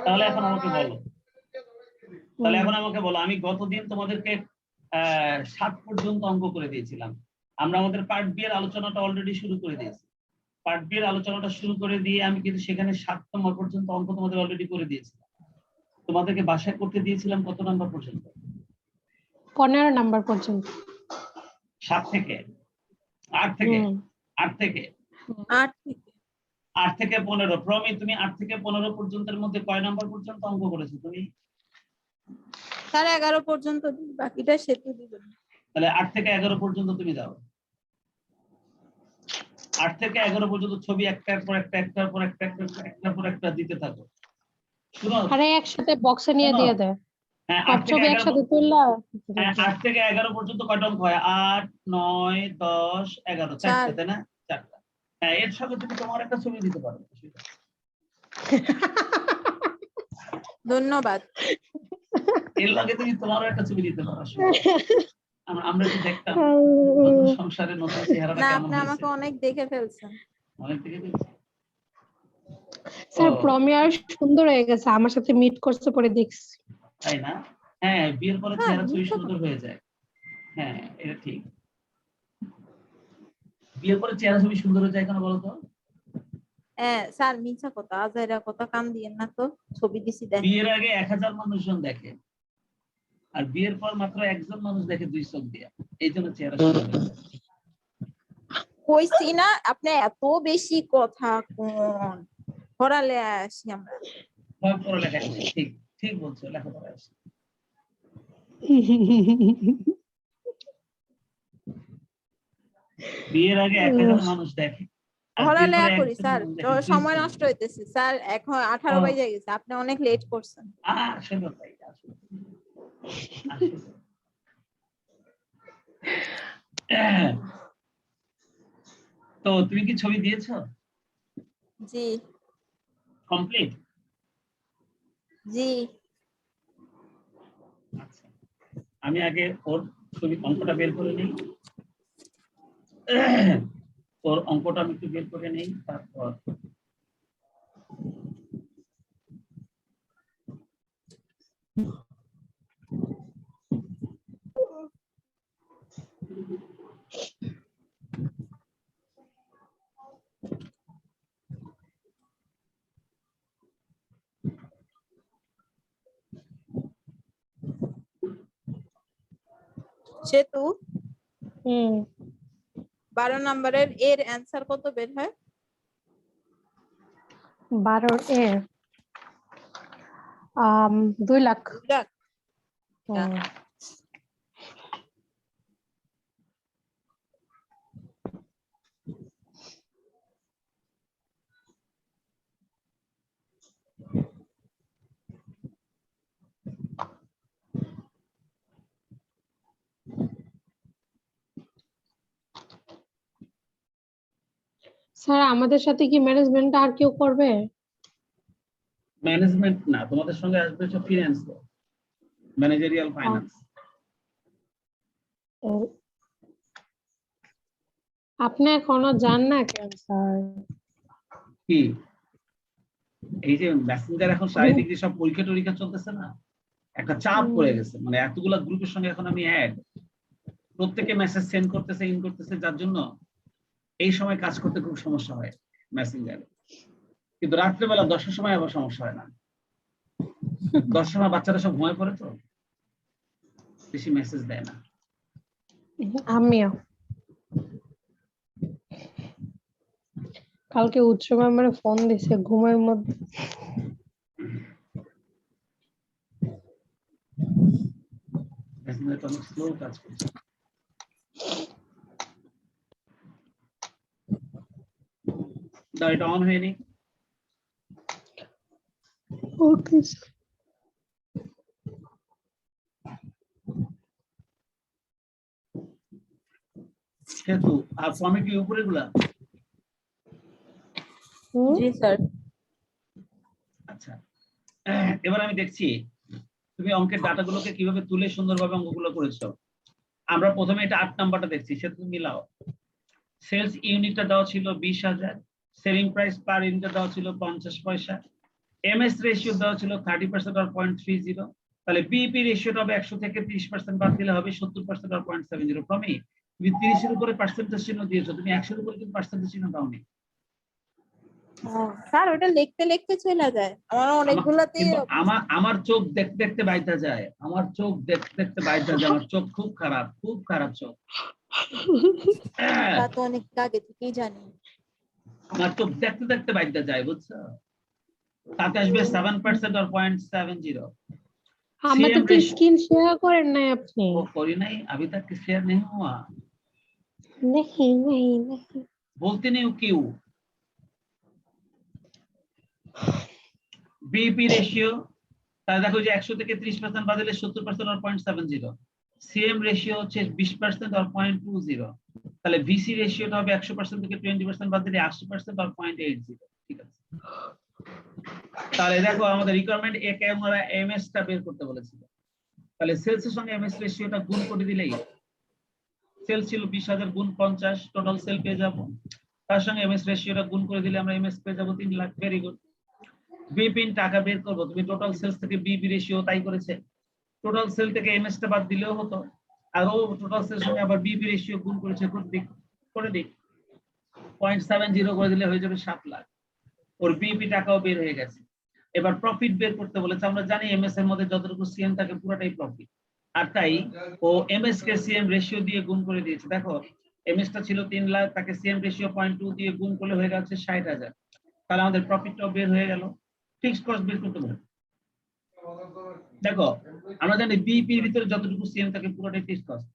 তাহলে এখন আমাকে বলো, আমি গতদিন তোমাদেরকে 7 পর্যন্ত অঙ্ক করে দিয়েছিলাম। আমরা আমাদের পার্ট বি এর আলোচনাটা অলরেডি শুরু করে দিয়েছি। পার্ট বি এর আলোচনাটা শুরু করে দিয়ে আমি কিন্তু সেখানে 7 নম্বর পর্যন্ত অঙ্ক তোমাদের অলরেডি করে দিয়েছিলাম। তোমাদেরকে বাসায় করতে দিয়েছিলাম কত নাম্বার পর্যন্ত? 15 নাম্বার পর্যন্ত। 7 থেকে 8 থেকে 15। প্রমি, তুমি 8 থেকে 15 পর্যন্তের মধ্যে কয় নাম্বার পর্যন্ত অঙ্ক করেছো তুমি? স্যার 11 পর্যন্ত, বাকিটা সেতু দিবেন। তাহলে 8 থেকে 11 পর্যন্ত তুমি যাও। 8 থেকে 11 পর্যন্ত ছবি একটার পর একটা দিতে থাকো। আরে একসাথে বক্সে নিয়ে দিয়ে দেয়। হ্যাঁ, সব ছবি একসাথে তুললা। 8 থেকে 11 পর্যন্ত কয়টা অঙ্ক হয়? 8, 9, 10, 11, 4টা, তাই না? 4টা। হ্যাঁ, এর সাথে তুমি তোমার একটা ছবি দিতে পারো। ধন্যবাদ। এর লাগে তুমি তোমারও একটা ছবি দিতে পারো। আমরা কি দেখতাম সংসারে নতুন চেহারাটা না, কেমন আপনি হয়েছে? আমাকে অনেক দেখে ফেলছেন। অনেক দেখে ফেলছি। স্যার প্রমিয়ার সুন্দর হয়ে গেছে, আমার সাথে মিট করতে পরে দেখছি। তাই না? হ্যাঁ, বিয়ের পরে চেহারা ছবি সুন্দর হয়ে যায়। হ্যাঁ, এটা ঠিক। বিয়ের পরে চেহারা ছবি সুন্দর হয়ে যায় কেন বলো তো? স্যার মিছা কথা, আজাইরা কথা কান দিয়েন না তো। ছবি দিছি দেখেন। বিয়ের আগে 1000 মানুষজন দেখে, আর বিয়ের পর মাত্র একজন মানুষ দেখে 2 চোখ দিয়ে। এই জন্য চেহারা সুন্দর হয়ে যায়। কইছি না আপনি এত বেশি কথা কোন। পড়ালে আসি আমরা। পড়ালেখা ঠিক ঠিক বলছো, লেখাপড়া আসি। বিয়ের আগে 1000 মানুষ দেখে, পড়ালেখা করি স্যার, সময় নষ্ট হইতেছে স্যার। এখন 18 বাজে গেছে, আপনি অনেক লেট করছেন। আসলে তাই, আসলে তো তুমি কি ছবি দিয়েছো? জি কমপ্লিট? জি। আচ্ছা, আমি আগে ওর ছবি অঙ্কটা বের করে নিই। ওর অঙ্কটা আমি একটু বের করে নিই, তারপর সেতু 12 নম্বরের এর অ্যানসার কত বের হয়? 12 এর 2 লাখ। 2 লাখ। স্যার আমাদের সাথে কি ম্যানেজমেন্ট আর কেউ করবে? ম্যানেজমেন্ট না, তোমাদের সঙ্গে আসবে হচ্ছে ফিনান্স, ম্যানেজারিয়াল ফাইন্যান্স। আপনি এখনো জান না কেন স্যার? কি এই যে মেসেঞ্জার এখন চারিদিকে সব পরীক্ষা টরীক্ষা চলতেছে না, একটা চাপ পড়ে গেছে। মানে এতগুলা গ্রুপের সঙ্গে এখন আমি অ্যাড, প্রত্যেকে মেসেজ সেন্ড করতেছে, ইন করতেছে, যার জন্য এই সময় কাজ করতে খুব সমস্যা হয় মেসেঞ্জারে। কিন্তু রাত্রেবেলা 10টার সময় আবার সমস্যা হয় না। 10টার সময় বাচ্চারা সব ঘুমায় পড়ে, তো বেশি মেসেজ দেয় না। আমিও কালকে উৎসব আমার ফোন দিছে ঘুমের মধ্যে। মেসেঞ্জারটা অনেক স্লো কাজ করছে। এটা অন হয়নি। ওকে সেতু আর ফর্মে কি উপরে গুলা? জি স্যার। আচ্ছা, এবার আমি দেখছি তুমি অঙ্কের ডাটাগুলোকে কিভাবে তুলে সুন্দরভাবে অঙ্কগুলো করেছো। আমরা প্রথমে এটা 8 নাম্বারটা দেখছি, সেটা তুমি মিলাও। সেলস ইউনিটটা দেওয়া ছিল 20,000, সেলিং প্রাইস পার ইউনিটটা দেওয়া ছিল 50 পয়সা, এমএস রেশিও দেওয়া ছিল 30% আর 0.30, তাহলে বিইপি রেশিওটা হবে 100 থেকে 30% বাদ দিলে হবে 70% আর 0.70। প্রমি তুমি 30 এর উপরে পার্সেন্টেজ চিহ্ন দিয়েছো, তুমি 100 এর উপরে কিন্তু পার্সেন্টেজ চিহ্ন দাওনি। স্যার ওটা লিখতে লিখতে চলে যায়, আমার অনেকগুলোতে কিন্তু আমার চোখ দেখতে দেখতে বাইতা যায়, আমার চোখ দেখতে দেখতে বাইতা যায়, আমার চোখ খুব খারাপ চোখ। তা তো অনেক আগে থেকেই জানি। আমার চোখ দেখতে দেখতে বাইতা যায়, বুঝছো? তাতে আসবে 7% আর 0.70। আমাদের তো স্ক্রিন শেয়ার করেন নাই আপনি। वो करी नहीं, अभी तक शेयर नहीं हुआ। नहीं बोलते नहीं हो क्यों? बीईपी रेशियो তাহলে দেখো যে 100 থেকে 30% বাদ দিলে 70% আর 0.70। সিএম রেশিও হচ্ছে 20% আর 0.20। তাহলে ভিসি রেশিওটা হবে 100% থেকে 20% বাদ দিলে 80% আর 0.80। ঠিক আছে, তাহলে দেখো আমাদের রিকোয়ারমেন্ট এ কে আমরা এমএস টা বের করতে বলেছিল। তাহলে সেলস এর সঙ্গে এমএস রেশিওটা গুণ করে দিলেই, সেলস ছিল 20,000 গুণ 50, টোটাল সেল পেয়ে যাব। তার সঙ্গে এমএস রেশিওটা গুণ করে দিলে আমরা এমএস পেয়ে যাব 3 লাখ। Very good. বিপিন টাকা বের করব, তুমি টোটাল সেলস থেকে বিপি রেশিও তাই করেছে, টোটাল সেল থেকে এমএস টা বাদ দিলেও হতো, আর ও টোটাল সেল সঙ্গে আবার বিপি রেশিও গুণ করেছে, করে দিক 0.70 করে দিলে হয়ে যাবে 7 লাখ। ওর বিপি টাকাও বের হয়ে গেছে। এবার প্রফিট বের করতে বলেছে, আমরা জানি এমএস এর মধ্যে যতটুকু সিএম থাকে পুরোটাই প্রফিট, আর তাই ও এমএস কে সিএম রেশিও দিয়ে গুণ করে দিয়েছে। দেখো এমএস টা ছিল 3 লাখ, তাকে সিএম রেশিও 0.2 দিয়ে গুণ করলে হয়ে গেছে 60,000। তাহলে আমাদের প্রফিটটাও বের হয়ে গেল। ফিক্সড কস্ট বের করতে হবে। দেখো আমরা জানি বিইপি এর ভিতরে যতটুকু সিএম থাকে পুরোটাই ফিক্সড কস্ট,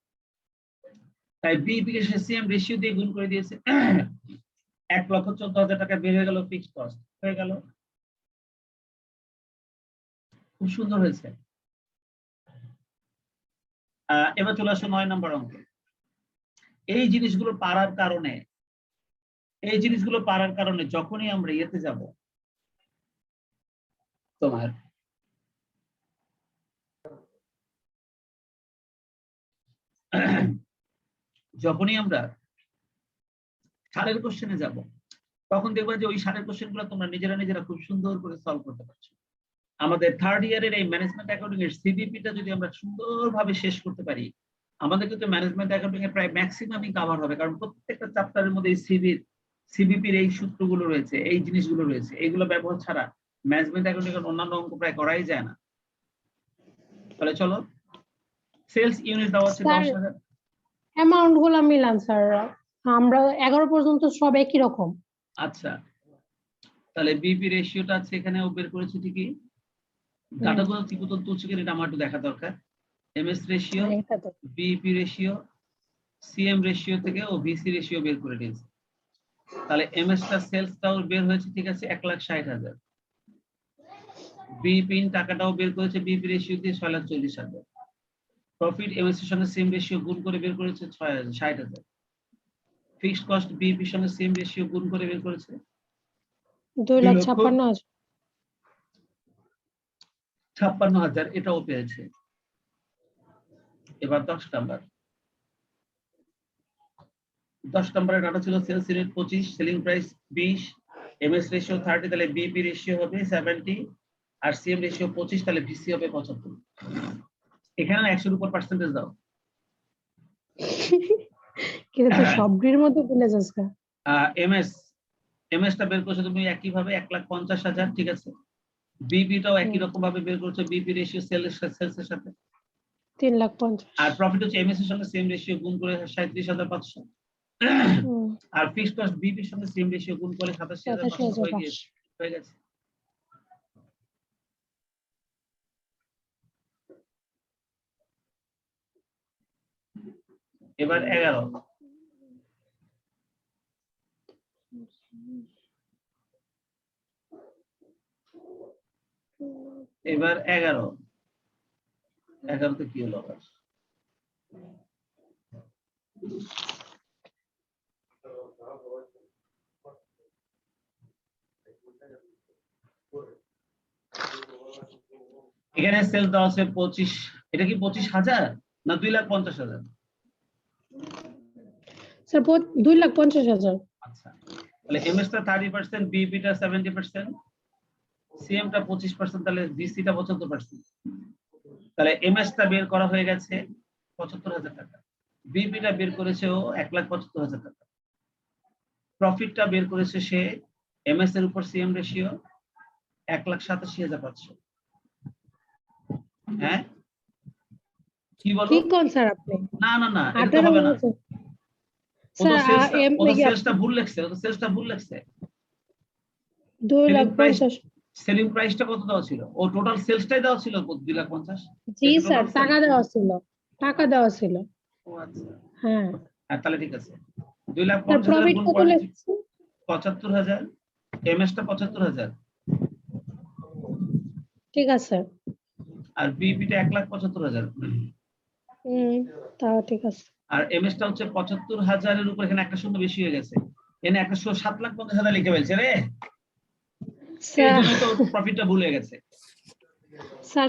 তাই বিইপি কে সিএম রেশিও দিয়ে গুণ করে দিয়েছে। 1,14,000 টাকা বের হয়ে গেল, ফিক্সড কস্ট হয়ে গেল। খুব সুন্দর হয়েছে। এবার চলে আসো 9 নম্বর অঙ্কে। এই জিনিসগুলো পারার কারণে যখনই আমরা ইয়েতে যাব, তোমার যখনই আমরা সারের কোশ্চেনে যাব, তখন দেখবা যে ওই সারের কোশ্চেন গুলো তোমরা নিজেরা খুব সুন্দর করে সলভ করতে পারছো। আমাদের থার্ড ইয়ারের এই ম্যানেজমেন্ট অ্যাকাউন্টিং এর সিবিপিটা যদি আমরা সুন্দরভাবে শেষ করতে পারি, আমাদের কিন্তু ম্যানেজমেন্ট অ্যাকাউন্টিং এর প্রায় ম্যাক্সিমামই কভার হবে, কারণ প্রত্যেকটা চ্যাপ্টারের মধ্যে এই সিবিপির এই সূত্রগুলো রয়েছে, এই জিনিসগুলো রয়েছে, এইগুলো ব্যবহার ছাড়া ম্যানেজমেন্ট অ্যাকাউন্টিং এর অন্যান্য অঙ্ক প্রায় করাই যায় না। তাহলে চলো, সেলস ইউনিট দেওয়া আছে 10,000। অ্যামাউন্ট গুলো মিলান স্যার, আমরা 11 পর্যন্ত সব একই রকম। আচ্ছা, তাহলে বিপি রেশিওটা আছে এখানেও বের করেছি ঠিকই। ডাটাগুলো কি মতো তুলছে কিনা এটা আমার একটু দেখা দরকার। MS ratio, BP ratio, CM ratio থেকে ও ভিসি রেশিও বের করে দিয়েছে। তাহলে এমএস টা সেলসটাও বের হয়েছে, ঠিক আছে, 1,60,000। বিপি টাকাটাও বের করেছে বিপি রেশিও দিয়ে 6,40,000। প্রফিট এমএস এর সঙ্গে সেম রেশিও গুণ করে বের করেছে 60,000। ফিক্সড কস্ট বিপি এর সঙ্গে সেম রেশিও গুণ করে বের করেছে 2,56,000। এটাও পেয়েছে। এবার 10 নম্বরের ডাটা ছিল sales unit 25, selling price 20, MS ratio 30, তাহলে বিপি রেশিও হবে 70 আর সিএম রেশিও 25, তাহলে ভিসি হবে 75। এখানে 100 এর উপর পার্সেন্টেজ দাও। কিন্তু তো সবগুলোর মধ্যে ভুলে যাচ্ছে। এমএস টা বের করছো তুমি একই ভাবে 1,50,000, ঠিক আছে। বিপিটাও একই রকম ভাবে বের করছো, বিপি রেশিও সেলস এর সাথে 3,50,000। আর প্রফিট হচ্ছে এমএস এর সঙ্গে সেম রেশিও গুণ করে 37,500। আর ফিক্সড কস্ট বিপি এর সঙ্গে সেম রেশিও গুণ করে 87,500 হয়ে গেছে। এবার 11 11তে কি হলো? এখানে সেল দেওয়া আছে 25, এটা কি 25,000 না 2,50,000? স্যার 2,50,000। আচ্ছা, তাহলে এমএস টা 30%, বিপি টা 70%, সিএমটা 25%, তাহলে ভিসিটা 75%। তাহলে এমএসটা বের করা হয়ে গেছে 75,000 টাকা, বিপিটা বের করেছে ও 1,75,000 টাকা, প্রফিটটা বের করেছে সে এমএস এর উপর সিএম রেশিও 1,87,500। হ্যাঁ কি বলো? ঠিক কোন স্যার আপনি? না না না, এটা তো 18 হবে না। বছর ও তো স্যার সেলসটা ভুল লিখছে, ও তো সেলসটা ভুল লিখছে। 2,50,000। সেলিং প্রাইসটা কত দেওয়া ছিল? ও টোটাল সেলসটাই দেওয়া ছিল 2,50,000। জি স্যার, টাকা দেওয়া ছিল, টাকা দেওয়া ছিল। ও আচ্ছা, হ্যাঁ তাহলে ঠিক আছে। স্যার, 2,50,000 প্রফিট গুণ কত লিখছে? 75,000, এমএসটা 75,000 ঠিক আছে। আর বিপিটা 1,75,000 তাও ঠিক আছে। আর এমএসটা হচ্ছে 75,000 এর উপর, এখানে একটা শূন্য বেশি হয়ে গেছে, এখানে একটা 7,50,000 লিখে ফেলছে রে, এই স্যার জন্য তো প্রফিটটা ভুলে গেছে। স্যার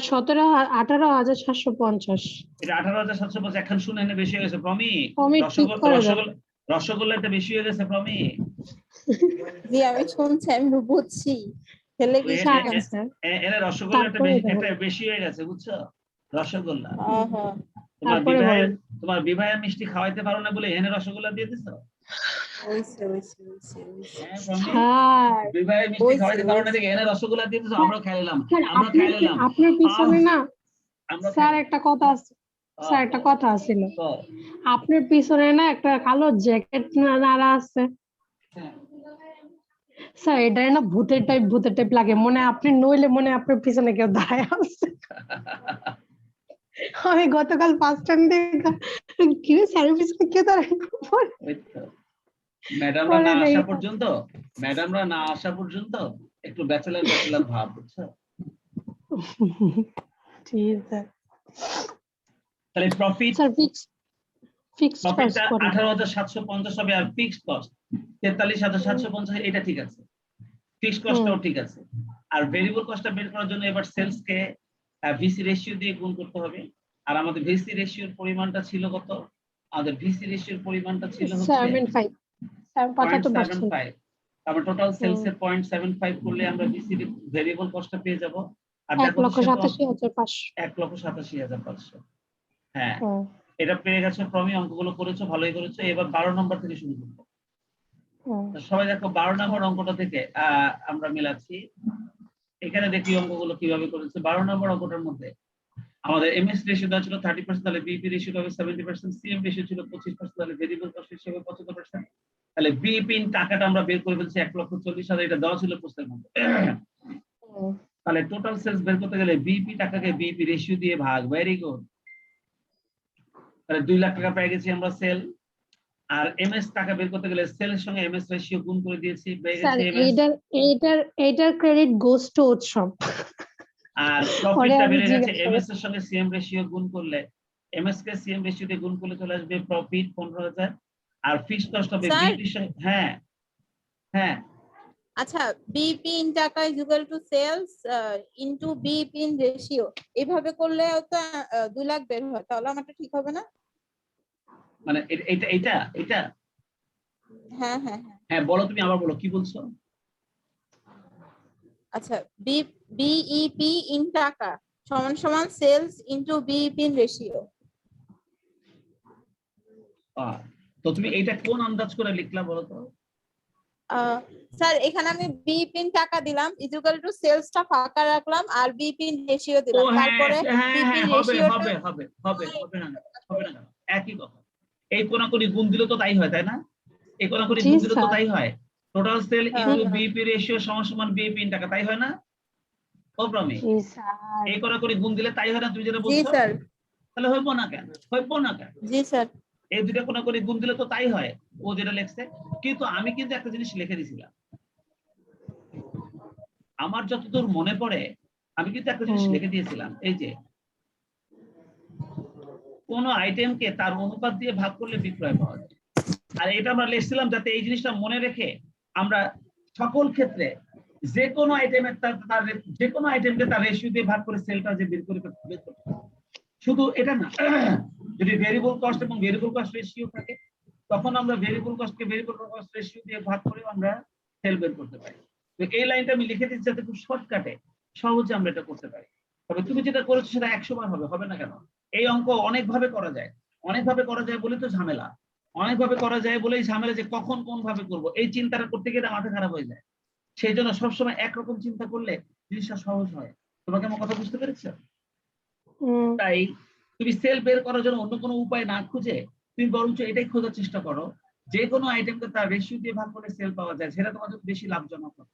18,750। এটা 18,750, এখন শুনে এনে বেশি হয়ে গেছে প্রমি। প্রমি ঠিক করে দাও। রসগোল্লাটা বেশি হয়ে গেছে প্রমি। জি আমি শুনছি, আমি বুঝছি, ছেলে কি স্যার, শিখেন স্যার? এনে রসগোল্লাটা তারপরে দেখো। একটা বেশি হয়ে গেছে, বুঝছো? রসগোল্লা হ্যাঁ তোমার বলেন। তোমার বিবাহের মিষ্টি খাওয়াইতে পারো না বলে এনে রসগোল্লা দিয়ে দিছো। ওইছে। হ্যাঁ প্রমি, স্যার বিবাহের মিষ্টি খাওয়াইতে পারো না দেখে এনে রসগোল্লা দিয়ে দিছো, আমরা খাই নিলাম, আমরা খাই নিলাম। আপনার পিছনে না আমরা স্যার একটা কথা আছে, স্যার একটা কথা আছিল, তো আপনার পিছনে না একটা কালো জ্যাকেট নাড়া আছে স্যার, এটা না ভূতের টাইপ লাগে, মনে হয় আপনি নইলে মনে হয় আপনার পিছনে কেউ দাঁড়ায় আছে। আমি গতকাল বাস স্ট্যান্ডে কি স্যারের পিছনে কেউ দাঁড়ায় ওই তো ম্যাডামরা না আসা পর্যন্ত, একটু ব্যাচেলার ভাব, বুঝছো? ঠিক আছে তাহলে প্রফিট, স্যার, ফিক্সড কস্ট প্রফিটটা কত? 18,750 হবে, আর ফিক্সড কস্ট 43,750, এটা ঠিক আছে, ফিক্সড কস্টটাও ঠিক আছে। আর ভেরিয়েবল কস্টটা বের করার জন্য এবার সেলস কে ভিসি রেশিও দিয়ে গুণ করতে হবে। আর আমাদের ভিসি রেশিওর পরিমাণটা ছিল কত? আমাদের ভিসি রেশিওর পরিমাণটা ছিল হচ্ছে 75, 75%। 0.75। আমরা টোটাল সেলস এর 0.75 করলে আমরা ভিসি ভেরিয়েবল কস্টটা পেয়ে যাব। আর দেখো তো সে তো 1,87,500। 1,87,500। হ্যাঁ, এটা পেয়ে গেছো প্রমি, অঙ্কগুলো করেছো, ভালোই করেছো। এবার 12 নম্বর থেকে শুরু করবো। সবাই দেখো 12 নম্বর অঙ্কটা থেকে আমরা মিলাচ্ছি। এখানে দেখি অঙ্কগুলো কিভাবে করেছে। 12 নম্বর অঙ্কটার মধ্যে আমাদের এমএস রেশিও দেওয়া ছিল 30%, তাহলে বিপি রেশিও হবে 70%, সিএম রেশিও ছিল 25%, তাহলে ভেরিয়েবল কস্ট রেশিও হবে 75%। তাহলে বিপি টাকাটা আমরা বের করে ফেলছি 1,40,000, এটা দেওয়া ছিল প্রশ্নের মধ্যে। তাহলে টোটাল সেলস বের করতে গেলে বিপি টাকাকে বিপি রেশিও দিয়ে ভাগ, ভেরি গুড। তাহলে 2 লাখ টাকা পেয়ে গেছি আমরা সেল। আর এমএস টাকা বের করতে গেলে সেলের সঙ্গে এমএস রেশিও গুণ করে দিয়েছি, পেয়ে গেছি এমএস। এইটার ক্রেডিট গোস টু উৎসব। আর প্রফিটটা বেড়ে গেছে এমএস এর সঙ্গে সিএম রেশিও গুণ করলে, এমএস কে সিএম রেশিও দিয়ে গুণ করলে চলে আসবে প্রফিট 15,000। আর ফিক্সড কস্ট হবে বিপি সঙ্গে। হ্যাঁ হ্যাঁ, আচ্ছা, বিপি ইন টাকা is equal to sales into BP in ratio, এইভাবে করলে তো 2 লাখ বের হয়, তাহলে আমারটা ঠিক হবে না? মানে এটা হ্যাঁ হ্যাঁ, বলো তুমি আবার বলো, কি বলছো? আচ্ছা, বিইপি ইন টাকা সমান সমান sales into BEP in ratio. তো তুমি এইটা কোন আন্দাজ করে লিখলা বলো তো? স্যার এখানে আমি বিইপি ইন টাকা দিলাম ইজ ইকুয়াল টু সেলসটা ফাঁকা রাখলাম আর বিইপি ইন রেশিও দিলাম, তারপরে বিইপি ইন রেশিওটা হবে না একই কথা। এই কোনাকুনি গুণ দিলে তো তাই হয়, তাই না? এই কোনাকুনি গুণ দিলে তো তাই হয়। Total sell into BEP ratio সমান বিইপি ইন টাকা, তাই হয় না? ও প্রমি, এই কোনাকুনি গুণ দিলে তাই হয় না, তুমি যেটা বলছো? জি স্যার। তাহলে হইবো না কেন? জি স্যার। এই দুটো কোনাকুনি গুণ দিলে তো তাই হয়, ও যেটা লিখছে। কিন্তু আমি কিন্তু একটা জিনিস লিখে দিয়েছিলাম, আমার যতদূর মনে পড়ে আমি কিন্তু একটা জিনিস লিখে দিয়েছিলাম, এই যে কোন আইটেমকে তার অনুপাত দিয়ে ভাগ করলে বিক্রয় পাওয়া যায়। আর এটা আমরা লিখছিলাম যাতে এই জিনিসটা মনে রেখে আমরা সকল ক্ষেত্রে যে কোনো আইটেমের যে কোনো আইটেমকে তার রেশিও দিয়ে ভাগ করে সেলটা যে বের করে শুধু এটা না, যদি ভেরিয়েবল কস্ট এবং ভেরিয়েবল কস্ট রেশিও থাকে তখন আমরা ভেরিয়েবল কস্টকে ভেরিয়েবল কস্ট রেশিও দিয়ে ভাগ করে আমরা সেল বের করতে পারি। তো এই লাইনটা আমি লিখে দিচ্ছি যাতে খুব শর্টকাটে সহজে আমরা এটা করতে পারি। তবে তুমি যেটা করেছো সেটা 100 বার হবে না কেন? এই অঙ্ক অনেকভাবে করা যায়, অনেকভাবে করা যায় বলে তো ঝামেলা, অনেকভাবে করা যায় বলেই ঝামেলা যে কখন কোন ভাবে করব, এই চিন্তাটা করতে গিয়ে মাথা খারাপ হয়ে যায়। সেই জন্য সবসময় একরকম চিন্তা করলে জিনিসটা সহজ হয়। তোমাকে আমার কথা বুঝতে পেরেছো? তাই তুমি সেল বের করার জন্য অন্য কোনো উপায় না খুঁজে তুমি বরঞ্চ এটাই খোঁজার চেষ্টা করো, যে কোনো আইটেমকে তার রেশিও দিয়ে ভাগ করলে সেল পাওয়া যায়, সেটা তোমার জন্য বেশি লাভজনক হবে।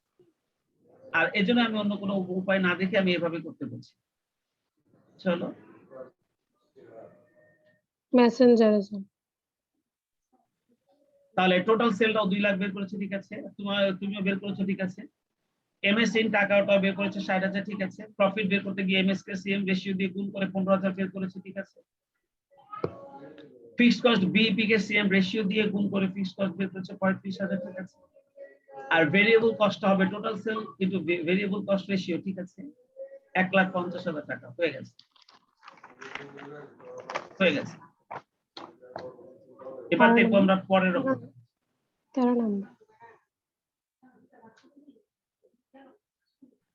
আর এজন্য আমি অন্য কোনো উপায় না দেখে আমি এভাবে করতে বলছি। চলো মেসেঞ্জারে তাহলে টোটাল সেলটাও 2 লাখ বের করেছে, ঠিক আছে। তুমিও বের করেছো, ঠিক আছে। এমএস ইন টাকাটা বের করেছে 60,000, ঠিক আছে। প্রফিট বের করতে গিয়ে এমএস কে সিএম রেশিও দিয়ে গুণ করে 15,000 বের করেছে, ঠিক আছে। ফিক্সড কস্ট বিইপি কে সিএম রেশিও দিয়ে গুণ করে ফিক্সড কস্ট বের করেছে 35,000, ঠিক আছে। আর ভেরিয়েবল কস্ট হবে total sell into variable cost ratio, ঠিক আছে। 1,50,000 টাকা হয়ে গেছে, হয়ে গেছে। এবার দেখবো আমরা পরের রকম। 13 নম্বর।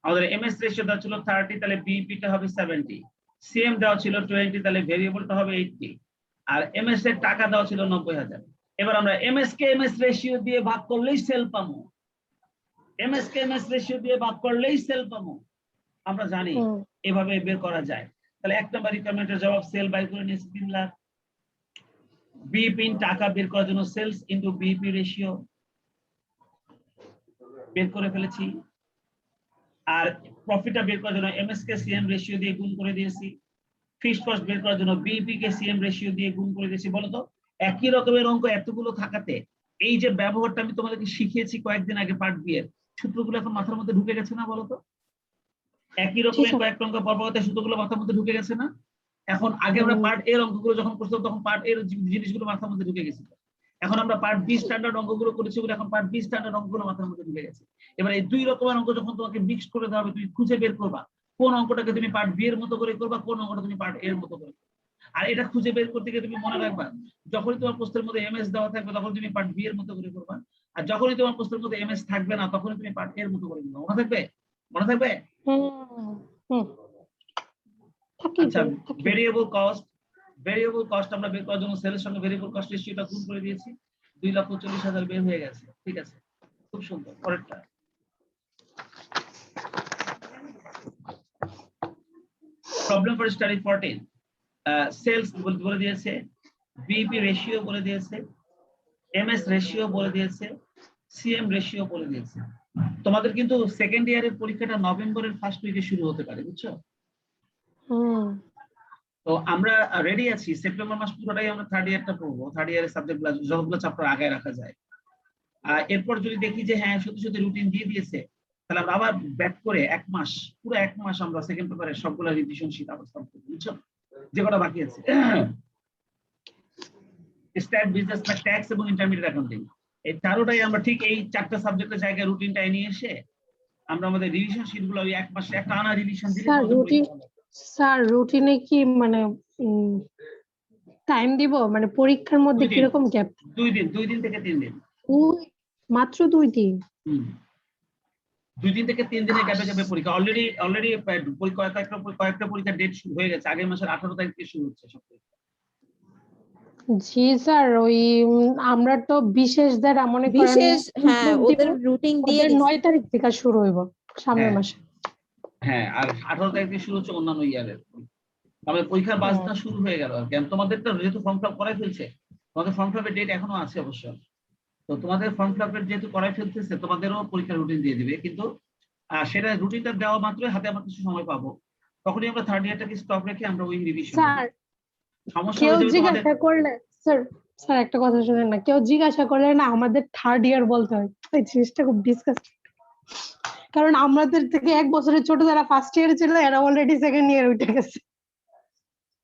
আমাদের এমএস রেশিও দেওয়া ছিল 30, তাহলে বিইপি টা হবে 70, সিএম দেওয়া ছিল 20, তাহলে ভেরিয়েবলটা হবে 80, আর এমএস এর টাকা দেওয়া ছিল 90,000। এবার আমরা এমএস কে এমএস রেশিও দিয়ে ভাগ করলেই সেল পাবো, এমএস কে এমএস রেশিও দিয়ে ভাগ করলেই সেল পাবো, আমরা জানি এভাবে বের করা যায়। তাহলে 1 নম্বর রিকোয়ারমেন্টের জবাব সেল বাই করে নিয়েছি 3 লাখ। বিইপি টাকা বের করার জন্য সেলস ইনটু বিইপি রেশিও বের করে ফেলেছি, আর প্রফিটটা বের করার জন্য এমএস কে সিএম রেশিও দিয়ে গুণ করে দিয়েছি। ফিক্সড কস্ট বের করার জন্য বিইপি কে সিএম রেশিও দিয়ে গুণ করে দিয়েছি। বলতো একই রকমের অঙ্ক এতগুলো থাকাতে এই যে ব্যবহারটা আমি তোমাদেরকে শিখিয়েছি কয়েকদিন আগে পার্ট বি এর, সূত্রগুলো এখন মাথার মধ্যে ঢুকে গেছে না বলতো? একই রকমের কয়েকটা অঙ্ক পরপরতে সূত্রগুলো মাথার মধ্যে ঢুকে গেছে না? এখন আগে আমরা পার্ট এর অঙ্কগুলো যখন করতাম তখন পার্ট এর জিনিসগুলো মাথার মধ্যে ঢুকে গেছিল, এখন আমরা পার্ট বি স্ট্যান্ডার্ড অঙ্কগুলো করেছি বলে এখন পার্ট বি স্ট্যান্ডার্ড অঙ্কগুলো মাথার মধ্যে ঢুকে গেছে। এবার এই 2 রকমের অঙ্ক যখন তোমাকে মিক্স করে দেওয়া হবে, তুমি খুঁজে বের করবা কোন অঙ্কটাকে তুমি পার্ট বি এর মতো করে করবা, কোন অঙ্কটা তুমি পার্ট এ এর মতো করে। আর এটা খুঁজে বের করতে গিয়ে তুমি মনে রাখবা, যখনই তোমার প্রশ্নের মধ্যে এমএস দেওয়া থাকবে তখন তুমি পার্ট বি এর মতো করে করবা, আর যখনই তোমার প্রশ্নের মধ্যে এমএস থাকবে না তখনই তুমি পার্ট এর মতো করে করবা। মনে থাকবে? মনে থাকবে? আচ্ছা, ভেরিয়েবল কস্ট আমরা বের করার জন্য সেলের সঙ্গে ভেরিয়েবল কস্ট রেশিওটা গুণ করে দিয়েছি, 2,40,000 বের হয়ে গেছে, ঠিক আছে। খুব সুন্দর। পরেরটা প্রবলেম ফর স্টাডি 14, সেলস বলে দিয়েছে, বিইপি রেশিও বলে দিয়েছে, এমএস রেশিও বলে দিয়েছে, সিএম রেশিও বলে দিয়েছে। তোমাদের কিন্তু সেকেন্ড ইয়ারের পরীক্ষাটা নভেম্বরের ফার্স্ট উইকে শুরু হতে পারে, বুঝছো? তো আমরা রেডি আছি, সেপ্টেম্বর মাস পুরোটাই আমরা থার্ড ইয়ারটা পড়বো, থার্ড ইয়ারের সাবজেক্টগুলো যতগুলো চ্যাপ্টার আগে রাখা যায়। এরপর যদি দেখি যে হ্যাঁ সত্যি সত্যি রুটিন দিয়ে দিয়েছে, তাহলে আমরা আবার ব্যাক করে পুরো এক মাস আমরা সেকেন্ড পেপারের সবগুলো রিভিশন শীট আবার সলভ করব, বুঝছো? যে কটা বাকি আছে, স্ট্যাট, বিজনেস ম্যাথ, ট্যাক্স এবং ইন্টারমিডিয়েট অ্যাকাউন্টিং, এই চারোটাই আমরা ঠিক এই 4টা সাবজেক্টের জায়গায় রুটিনটা নিয়ে এসে আমরা আমাদের রিভিশন শীটগুলো ওই এক মাসে একটা আনা রিভিশন দিলে স্যার রুটিনে কি মানে টাইম দিব, মানে পরীক্ষার মধ্যে কি রকম গ্যাপ? 2 দিন থেকে 3 দিন, মাত্র 2 দিন। 2 দিন থেকে 3 দিনের গ্যাপে যাবে পরীক্ষা। অলরেডি কয়েকটা পরীক্ষার ডেট শুরু হয়ে গেছে, আগের মাসের 18 তারিখ থেকে শুরু হচ্ছে সব পরীক্ষা। জি স্যার, ওই আমরা তো বিশেষদের মনে করেন বিশেষ, হ্যাঁ ওদের রুটিন দিয়ে 9 তারিখ থেকে শুরু হইব সামনের মাসে। হ্যাঁ, আর 18 তারিখ থেকে শুরু হচ্ছে অন্যান্য ইয়ারের। তবে পরীক্ষার বাজনা শুরু হয়ে গেল আর কি। তোমাদের তো যেহেতু ফর্ম ফিল আপ করাই ফেলছে, তোমাদের ফর্ম ফিল আপের ডেট এখনো আছে অবশ্য, তো তোমাদের ফর্ম ফিল আপের যেহেতু করাই ফেলতেছে তোমাদেরও পরীক্ষার রুটিন দিয়ে দিবে, কিন্তু সেটা রুটিনটা দেওয়া মাত্রই হাতে আমরা কিছু সময় পাবো, তখনই আমরা থার্ড ইয়ারটাকে স্টপ রেখে আমরা ওই রিভিশন। স্যার সমস্যা কেউ হয়ে যাবে তোমাদের। জিজ্ঞাসা করলে স্যার একটা কথা শুনেন না, কেউ জিজ্ঞাসা করলে না আমাদের থার্ড ইয়ার বলতে হয়, এই জিনিসটা খুব ডিসকাস্টিং। কারণ আমাদের থেকে 1 বছরের ছোট যারা ফার্স্ট ইয়ারে ছিল এরা অলরেডি সেকেন্ড ইয়ার উঠে গেছে।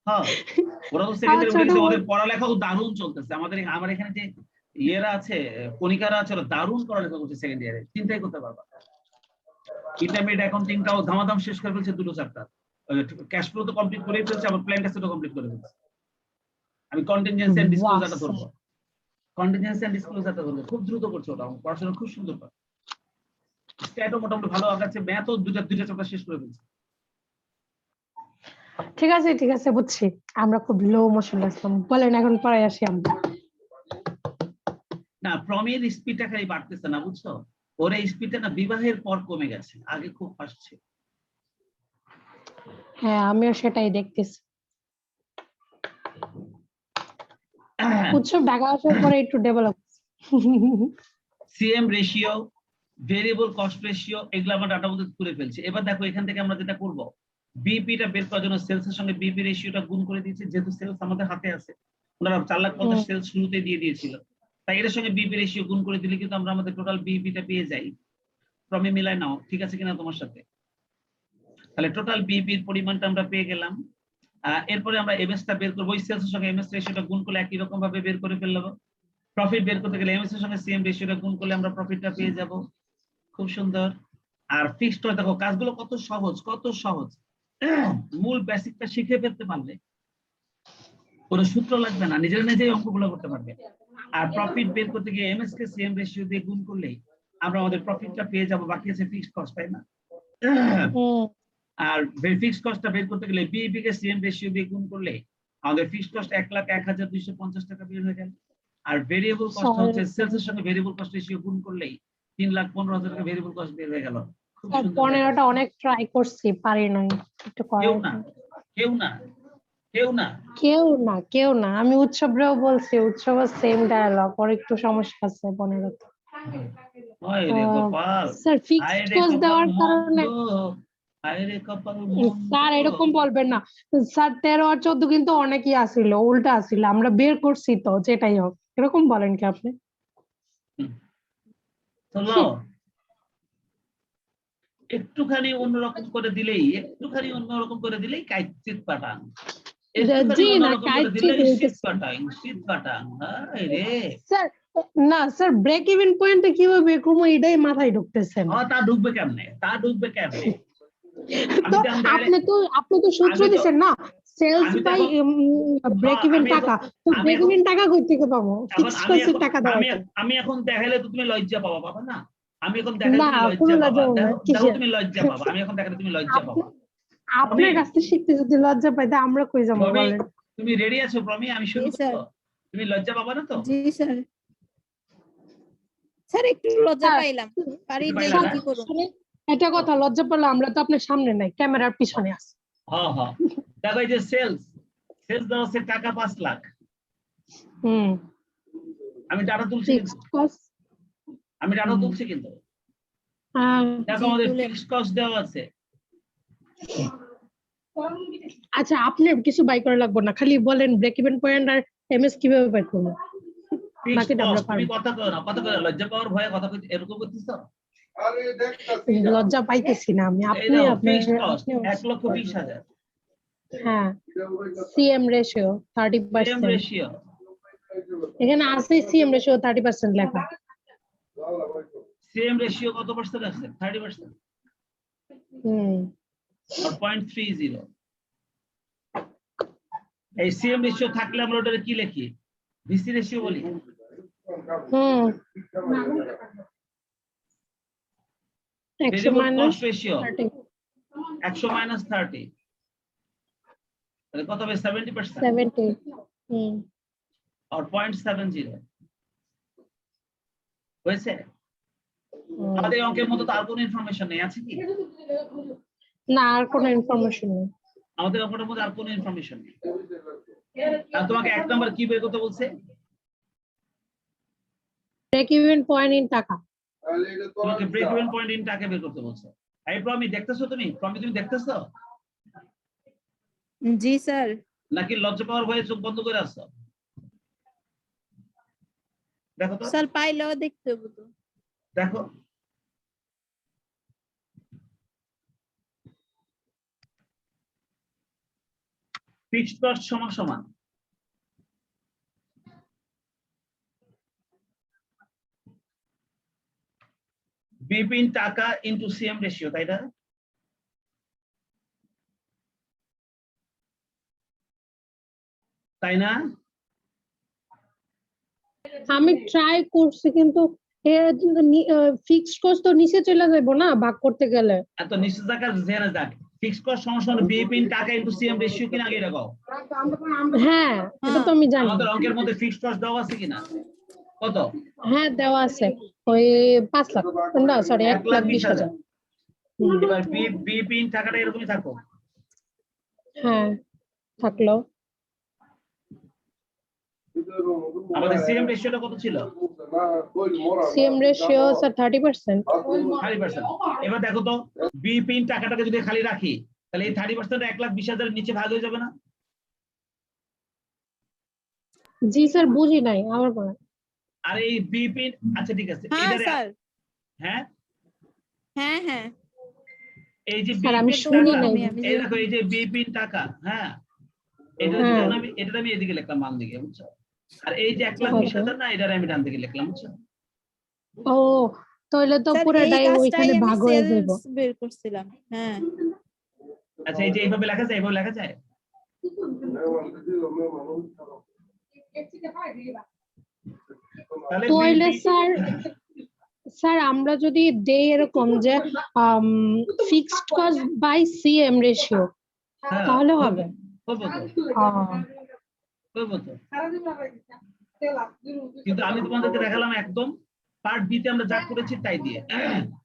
হ্যাঁ, ওরা তো সেকেন্ড ইয়ারে উঠে গেছে, ওদের পড়ালেখাও দারুণ চলতেছে। আমার এখানে যে ইয়েরা আছে, কণিকারা আছে, ওরা দারুণ পড়ালেখা করছে সেকেন্ড ইয়ারে, চিন্তাই করতে পারবা। ইন্টারমিডিয়েট অ্যাকাউন্টিংটাও ধামাধাম শেষ করে ফেলছে 2টো চ্যাপ্টার, ক্যাশ ফ্লো তো কমপ্লিট করেই ফেলছে, আবার প্ল্যান টেস্টও কমপ্লিট করে ফেলছে। আমি কন্টিনজেন্সি এন্ড ডিসক্লোজারটা ধরবো, কন্টিনজেন্সি এন্ড ডিসক্লোজারটা ধরবো, খুব দ্রুত করছে ওটা, পড়াশোনা খুব সুন্দর করে। স্ট্যাটও মোটামুটি ভালো আগাচ্ছে, ম্যাথও দুইটা চ্যাপ্টার শেষ করে ফেলছে। ঠিক আছে বুঝছি, আমরা খুব লো মোশন আসলাম, বলেন এখন পরে আসি আমরা। না, প্রমের স্পিডটা খালি বাড়তেছে না, বুঝছো? ওর এই স্পিডটা না বিবাহের পর কমে গেছে, আগে খুব ফাস্ট ছিল। হ্যাঁ আমিও সেটাই দেখতেছি, উৎসব ঢাকা আসার পরে একটু develop. CM ratio, variable cost ratio, এগুলো আমরা ডাটা মধ্যে করে ফেলছি। এবার দেখো এখান থেকে আমরা যেটা করব, বিপিটা বের করার জন্য সেলস এর সঙ্গে বিপি রেশিওটা গুণ করে দিয়েছি, যেহেতু সেলস আমাদের হাতে আছে, ওনারা 4,50,000 সেলস শুরুতে দিয়ে দিয়েছিল, তাই এর সঙ্গে বিপি রেশিও গুণ করে দিলে কিন্তু আমরা আমাদের টোটাল বিপিটা পেয়ে যাই। ক্রমে মিলাই নাও, ঠিক আছে কিনা তোমার সাথে? তাহলে টোটাল বিপির পরিমাণটা আমরা পেয়ে গেলাম। এরপরে আমরা এমএসটা বের করব, ওই সেলস এর সঙ্গে এমএস রেশিওটা গুণ করলে একই রকম ভাবে বের করে ফেলবো। প্রফিট বের করতে গেলে এমএস এর সঙ্গে সিএম রেশিওটা গুণ করলে আমরা প্রফিটটা পেয়ে যাব। খুব সুন্দর। আর ফিক্সড করে দেখো কাজগুলো কত সহজ। মূল বেসিকটা শিখে ফেলতে পারলে কোনো সূত্র লাগবে না, নিজেই অঙ্কগুলো করতে পারবে। আর প্রফিট বের করতে গিয়ে এমএস কে সিএম রেশিও দিয়ে গুণ করলেই আমরা আমাদের প্রফিটটা পেয়ে যাব, বাকি আছে ফিক্সড কস্ট, তাই না? আর ফিক্সড কস্টটা বের করতে গেলে বিইপি কে সিএম রেশিও দিয়ে গুণ করলে আমাদের ফিক্সড কস্ট 1,01,250 টাকা বের হয়ে গেল। আর ভেরিয়েবল কস্ট হচ্ছে সেলস এর সঙ্গে ভেরিয়েবল কস্ট রেশিও গুণ করলেই 3,15,000 টাকা ভেরিয়েবল কস্ট বের হয়ে গেল। খুব সুন্দর। 15টা অনেক ট্রাই করছি, পারি নাই, একটু কেউ না, আমি উৎসবরেও বলছি, উৎসব সেম ডায়ালগ, ওর একটু সমস্যা আছে 15তে। স্যার ফিক্সড কস্ট দেওয়ার কারণে স্যার এরকম বলবেন না স্যার, 13 আর 14 কিন্তু অনেকই আসিল, উল্টা আসিল, আমরা বের করছি তো, যেটাই হোক, এরকম বলেন কি আপনি? একটুখানি অন্যরকম করে দিলেই কাইচিত পাটাং, জি না, স্যার না স্যার, ব্রেক ইভেন পয়েন্টে কিভাবে বের এটাই মাথায় ঢুকতেছে না। তা ঢুকবে কেমনে? তো আপনি তো সূত্র দিচ্ছেন না, সেলস বাই ব্রেক ইভেন টাকা, তো ব্রেক ইভেন টাকা কই থেকে পাবো? ফিক্সড কস্টের টাকা দাও। আমি এখন দেখাইলে তো তুমি লজ্জা পাবা না? আমি এখন দেখাইলে না, তুমি লজ্জা পাবা, না, দেখো তুমি লজ্জা পাবা। আমি এখন দেখাইলে তুমি লজ্জা পাবা। আপনার কাছ থেকে শিখতে যদি লজ্জা পাই তা আমরা কই যাবো বলেন? তুমি রেডি আছো প্রমি? আমি শুরু করব, তুমি লজ্জা পাবা না তো? জি স্যার। স্যার একটু লজ্জা পাইলাম, পারি না, কি করব? এটা কথা, লজ্জা পেলে আমরা তো আপনার সামনে নাই, ক্যামেরার পিছনে আছি। হ্যাঁ দেখো এই যে সেলস দেওয়া হচ্ছে টাকা 5 লাখ। আমি ডাটা তুলছি কিন্তু দেখো আমাদের ফিক্সড কস্ট দেওয়া আছে। আচ্ছা আপনি কিছু বাই করা লাগবে না, খালি বলেন ব্রেক ইভেন পয়েন্ট আর এমএস কিভাবে বাই করব। তুমি কথা কও না, লজ্জা পাওয়ার ভয়ে কথা কইতে এরকম করতেছ? লজ্জা পাইতেছি না আমি, আপনি ফিক্সড কস্ট 1,20,000। হ্যাঁ, সিএম রেশিও 30%। এখানে আছে সিএম রেশিও 30% লেখা। সিএম রেশিও কত পার্সেন্ট আছে? 30%। আর 0.30। এই সিএম রেশিও থাকলে আমরা ওটাকে কি লিখি? ভিসি রেশিও বলি। 100 মাইনাস 30, কত হবে? 70%। আর 0.70 হয়েছে। আমাদের অঙ্কের মতো তো আর কোনো ইনফরমেশন নেই, আছে কি? না, আর কোনো ইনফরমেশন নেই আমাদের অঙ্কের মধ্যে, আর কোনো ইনফরমেশন নেই। আর তোমাকে 1 নাম্বার কি বের করতে বলছে? ব্রেক ইভেন পয়েন্ট ইন টাকা। তোমাকে ব্রেক ইভেন পয়েন্ট ইন টাকা বের করতে বলছে। এই প্রমি দেখতেছো তুমি? তুমি দেখতেছো? জি স্যার। নাকি লজ্জা পাওয়ার ভয়ে চোখ বন্ধ করে আছো? দেখো তো স্যার, পাইলেও দেখতে হবে তো। দেখো ফিক্সড কস্ট সমান বিপি ইন টাকা ইনটু সিএম রেশিও, তাই না? আমি ট্রাই করছি কিন্তু ফিক্সড কস্ট তো নিচে চলে যাবো না ভাগ করতে গেলে। এত নিশ্চিত থাকার জেনে যাক ফিক্সড কস্ট সমান বিইপি টাকা ইনটু সিএম রেশিও কিনা আগে রাখো। হ্যাঁ এটা তো আমি জানি। আমাদের অঙ্কের মধ্যে ফিক্সড কস্ট দেওয়া আছে কিনা? কত? হ্যাঁ দেওয়া আছে ওই 5 লাখ না সরি 1,20,000। এবার বিইপি টাকাটা এরকমই থাকো। হ্যাঁ থাকলো। আমাদের সিএম রেশিওটা কত ছিল? CM ratio sir 30%। 30%। এবার দেখো তো বিইপি টাকাটাকে যদি খালি রাখি তাহলে এই 30% 1,20,000 এর নিচে ভাগ হয়ে যাবে না? জি স্যার বুঝি নাই আবার বলেন। আর এই বিইপি আচ্ছা ঠিক আছে হ্যাঁ এটারে স্যার হ্যাঁ হ্যাঁ হ্যাঁ এই যে স্যার আমি বিইপি শুনি টাকা নাই। এই দেখো এই যে বিইপি টাকা হ্যাঁ এটা হ্যাঁ। যখন আমি এটা আমি এদিকে লিখলাম বাম দিকে বুঝছো আর এই যে 1,20,000 না এটা আমি ডান দিকে লিখলাম বুঝছো। ও তাহলে তো স্যার এই পুরোটাই কাজটাই ওইখানে আমি ভাগ হয়ে যাবে। সেলস বের করছিলাম। হ্যাঁ আচ্ছা এই যে এইভাবে লেখা যায় এইভাবে লেখা যায় তাহলে তাহলে বিইপি স্যার স্যার আমরা যদি দেই এরকম যে fixed cost by CM ratio তাহলে হবে। করবো তো করবো তো কিন্তু আমি তোমাদেরকে দেখালাম একদম পার্ট বি তে আমরা যা করেছি তাই দিয়ে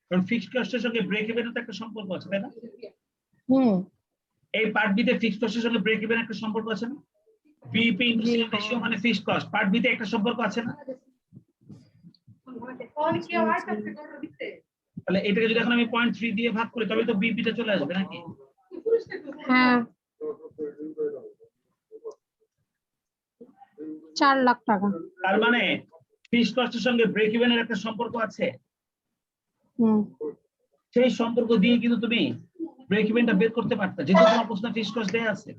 কারণ ফিক্সড কস্টের সঙ্গে ব্রেক ইভেনের তো একটা সম্পর্ক আছে তাই না? হুম এই পার্ট বি তে ফিক্সড কস্টের সঙ্গে ব্রেক ইভেন একটা সম্পর্ক আছে না? বিইপি ইনটু সিএম রেশিও মানে ফিক্সড কস্ট পার্ট বি তে একটা সম্পর্ক আছে না? তাহলে এটাকে যদি এখন আমি 0.3 দিয়ে ভাগ করি তবে তো বিইপি টা চলে আসবে নাকি? হ্যাঁ 4 লাখ টাকা। তার মানে ফিক্সড কস্টের সঙ্গে ব্রেক ইভেনের একটা সম্পর্ক আছে। হুম সেই সম্পর্ক দিয়ে কিন্তু তুমি ব্রেক ইভেনটা বের করতে পারতা যেহেতু তোমার প্রশ্ন ফিক্সড কস্ট দেয়া আছে।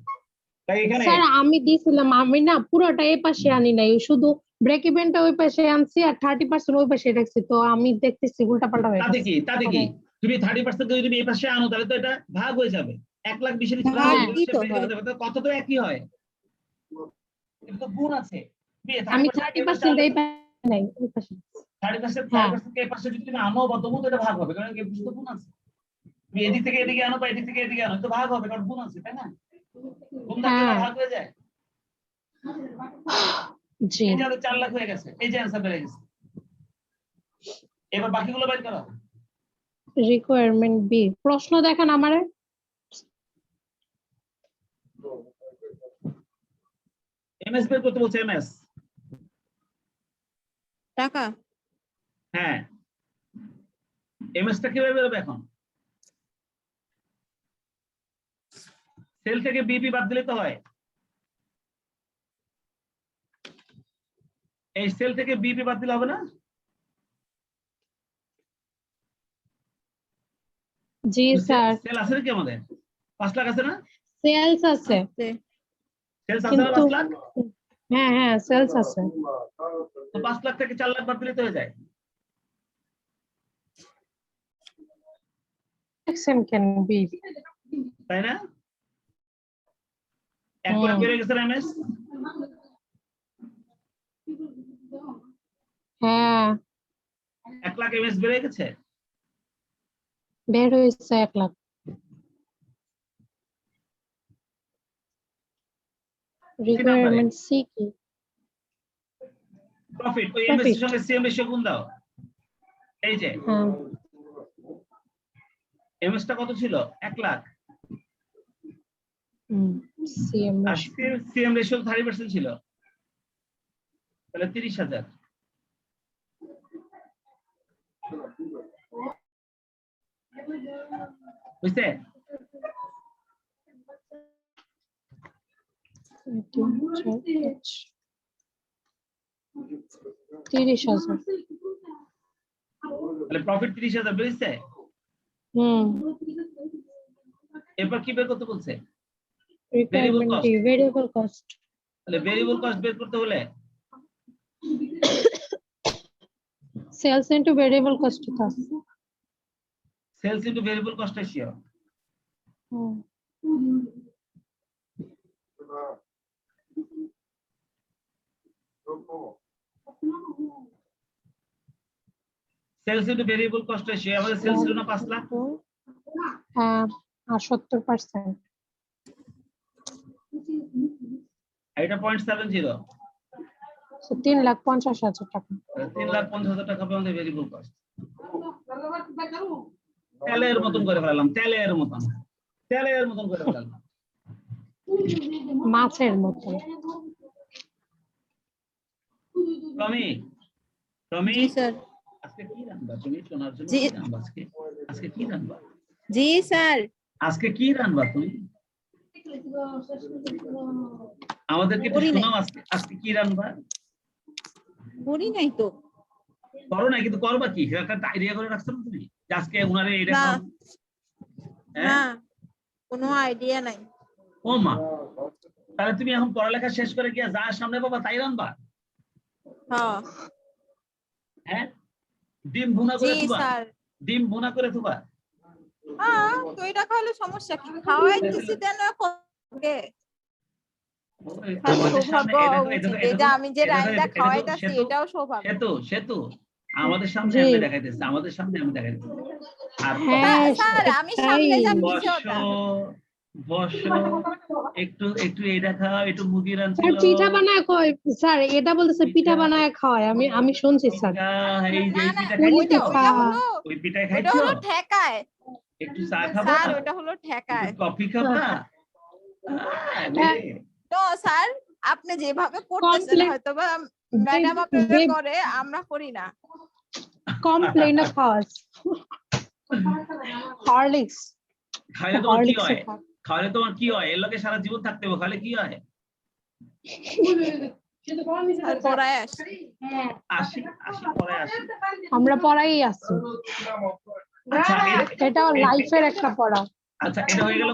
তাই এখানে স্যার আমি দিছিলাম আমি না পুরোটা এই পাশে আনি নাই শুধু ব্রেক ইভেনটা ওই পাশে আনছি আর 30% ওই পাশে রাখছি তো আমি দেখতেছি উল্টাপাল্টা হয়ে তাতে গেছে। কি তুমি 30% যদি তুমি এই পাশে আনো তাহলে তো এটা ভাগ হয়ে যাবে 1,20,000 নিচে ভাগ ভাগ হয়ে কি তো যাবে হয়? তাহলে কত তো একই হয় এটা তো গুণ আছে তুমি আমি 30% 30% এই পাশে নাই ওই পাশে। 30% এই পাশে যদি তুমি আনো বা তবু তো এটা ভাগ হবে কারণ এর তো গুণ আছে তুমি এদিক থেকে এদিকে আনো বা এদিক থেকে এদিকে আনো তো ভাগ হবে কারণ গুণ আছে তাই না? গুণ থাকলে না ভাগ হয়ে যায়। জি এই যে 4 লাখ হয়ে গেছে এই যে অ্যানসার বেরিয়ে গেছে এবার বাকিগুলো বের করো। রিকোয়ারমেন্ট বি প্রশ্ন দেখেন আমারে। এমএস বের করতে বলছে এমএস টাকা হ্যাঁ এমএস টা কিভাবে বেরোবে এখন? সেল থেকে বিপি বাদ দিলে তো হয় এই সেল থেকে বিপি বাদ দিলে হবে না? জি স্যার সেল আছে নাকি আমাদের 5 লাখ আছে না? সেলস আছে সেলস আছে না কিন্তু 5 লাখ? হ্যাঁ হ্যাঁ সেলস আছে। তো 5 লাখ থেকে 4 লাখ বাদ দিলে তো হয়ে যায় এক্সএম ক্যান বি তাই না? 1 লাখ বেড়ে গেছে না এমএস? হ্যাঁ 1 লাখ এমএস বেড়ে গেছে বের হয়েছে 1 লাখ। রিকোয়ারমেন্ট সি কি? প্রফিট ওই এমএস এর সঙ্গে সিএম রেশিও গুণ দাও এই যে হ্যাঁ এমএস টা কত ছিল 1 লাখ সিএম আর সিএম রেশিও 30% ছিল তাহলে 30,000 বুঝতে 30,000। তাহলে প্রফিট 30,000 বুঝতে এরপর কি বের করতে বলছে? Variable requirement cost variable cost. তাহলে ভেরিয়েবল কস্ট বের করতে হলে সেলস ইনটু ভেরিয়েবল কস্ট তো sales into variable cost ratio sales into variable cost ratio, আমাদের সেলস ছিল না 5 লাখ, আর 70%। এটা 0.70, 3,50,000 টাকা। 3,50,000 টাকা হবে আমাদের ভেরিয়েবল কস্ট। তেলের মতন করে ফেলাম, তেলের মতন করে ফেলাম, মাছের মতো। টমি জি স্যার। আজকে কি রান্না তুমি? শোনার জন্য জি। কি রান্না আজকে কি রান্না? জি স্যার। আজকে কি রান্না তুমি? আমাদেরকে একটু করি নাই। শোনাও, আজকে কি রান্না? করি নাই তো। করো না, কিন্তু করবা কি? একটা আইডিয়া করে রাখছো না তুমি যে আজকে উনারে এইটা না। খাও? না, কোনো আইডিয়া নাই। ও মা, তাহলে তুমি এখন পড়ালেখা শেষ করে গিয়া যা সামনে পাবা তাই রান্না? হ্যাঁ। হ্যাঁ, ডিম ভুনা করে জি থুবা? স্যার। ডিম ভুনা করে থুবা? হ্যাঁ, তো এটা খাওয়ালে সমস্যা কি? খাওয়াইতেছি দেন ওকে। আমাদের সামনে সৌভাগ্য উচিত এই যে আমি যে রাইন্দা খাওয়াইতাছি এটাও সৌভাগ্য। সেতু আমাদের সামনে জি। আমি দেখাইতেছি, আমাদের সামনে আমি দেখাইতেছি। আর হ্যাঁ, স্যার আমি সেটাই। সামনে যা বসো পিছে ওটা। বসো, একটু এইটা খাও, একটু মুরগি স্যার রাঁধছিল। পিঠা বানায় খাওয়াই, স্যার এটা বলতেছে পিঠা বানায় খাওয়ায়, আমি শুনছি স্যার। এই যে না এই না, পিঠা পুলি খাইছো? পিঠা। ওই পিঠাই ওটা খাইছো? হলো ঠেকায়। একটু চা খাবা? স্যার ওটা হলো একটু ঠেকায়। কফি খাবা? আরে, তো স্যার আপনি যেভাবে করতেছেন কমপ্লেন হয়তো বা ম্যাডাম আপনারা করে, আমরা করি না। Complain of hers. হরলিক্স। খাইলে তোমার কি হয়? খাইলে তোমার কি হয়? এর লগে সারা জীবন থাকতে হবে, খাইলে কি হয়? স্যার পড়ায় আসি। আসি পরে আসি। আমরা পড়াই আছি, আচ্ছা এটা লাইফের একটা পড়া। আচ্ছা, এটা হয়ে গেল।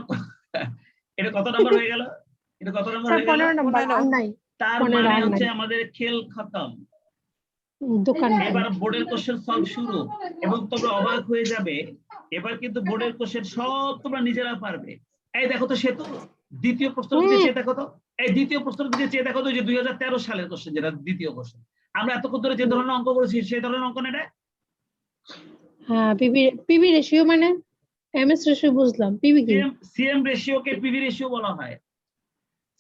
এটা কত নম্বর হয়ে গেল? এটা কত নম্বর স্যার হয়ে গেল? 15 নম্বর আর নাই। তার 15 মানে আর হচ্ছে নাই। আমাদের খেল খতম। দোকান এবার বোর্ডের কোশ্চেন সলভ শুরু, এবং তোমরা অবাক হয়ে যাবে, এবার কিন্তু বোর্ডের কোশ্চেন সব তোমরা নিজেরা পারবে। এই দেখো তো সেতু, দ্বিতীয় প্রশ্নের দিকে চেয়ে দেখো তো, এই দ্বিতীয় প্রশ্নের দিকে চেয়ে দেখো তো, যে 2013 সালের কোশ্চেন, যেটা দ্বিতীয় কোশ্চেন। আমরা এতক্ষণ ধরে যে ধরনের অঙ্ক করেছি সেই ধরনের অঙ্ক না এটা? হ্যাঁ, পিভি রেশিও মানে এমএস রেশিও বুঝলাম, পিভি কি? সিএম রেশিওকে পিভি রেশিও বলা হয়।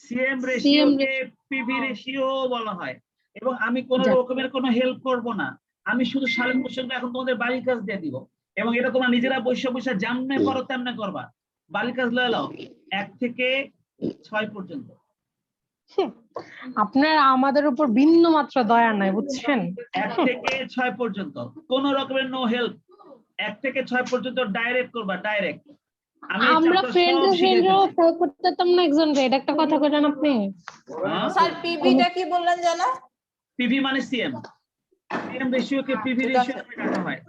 সিএম CM রেশিওকে পিভি রেশিও বলা হয়। এবং আমি কোন রকমের কোনো হেল্প করব না, আমি শুধু সালের কোশ্চেনটা এখন তোমাদের বাড়ির কাজ দিয়ে দিব, এবং এটা তোমরা নিজেরা বসে যেমনে পারো তেমনে করবা। বাড়ির কাজ লয়ে নাও 1 থেকে 6 পর্যন্ত। আপনার আমাদের উপর বিন্দু মাত্র দয়া নাই, বুঝছেন? 1 থেকে 6 পর্যন্ত কোন রকমের নো হেল্প। 1 থেকে 6 পর্যন্ত ডাইরেক্ট করবা, ডাইরেক্ট। আমি আমরা চ্যাপ্টার ফ্রেন্ড সব শিখিয়ে ফ্রেন্ডও দিচ্ছি। প্রয়োগ করতেতাম না একজন রে, এটা একটা কথা কইলেন আপনি। স্যার পিভিটা কি বললেন জানো? পিভি মানে সিএম। সিএম রেশিওকে পিভি রেশিও নামে ডাকা হয়।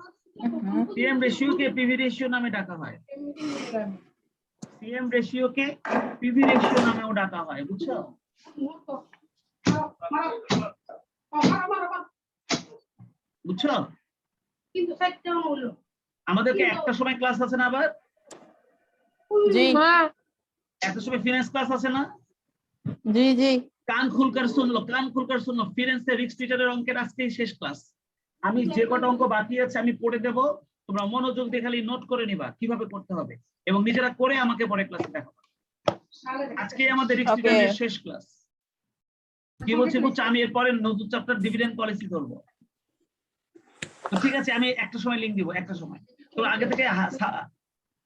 সিএম রেশিওকে পিভি রেশিও নামে ডাকা হয়। সিএম রেশিওকে পিভি রেশিও নামেও ডাকা হয়, বুঝছো? বুঝছো? আমাদেরকে একটা সময় ক্লাস আছে না, আবার জি হ্যাঁ, একটা সময় ফিনান্স ক্লাস আছে না? জি জি। কান খুলকার শুনলো। ফিনান্সের রিস্ক টিচারের অঙ্কের আজকেই শেষ ক্লাস। আমি যে কটা অঙ্ক বাকি আছে আমি পড়ে দেব, তোমরা মনোযোগ দিয়ে খালি নোট করে নিবা কিভাবে করতে হবে, এবং নিজেরা করে আমাকে পরে ক্লাসে দেখাবো। আজকে আমাদের রিস্ক টিচারের শেষ ক্লাস। কি বলছি বুঝছো? আমি এরপরে নতুন চ্যাপ্টার ডিভিডেন্ড পলিসি ধরবো। তো ঠিক আছে, আমি একটা সময় লিংক দিব, একটা সময়। তো আগে থেকে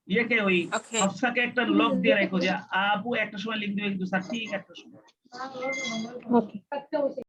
ইয়েকে ওই হফসাকে একটা লক দিয়ে রাখো যে আপু একটা সময় লিংক দিবে, কিন্তু স্যার ঠিক একটা সময়। ওকে।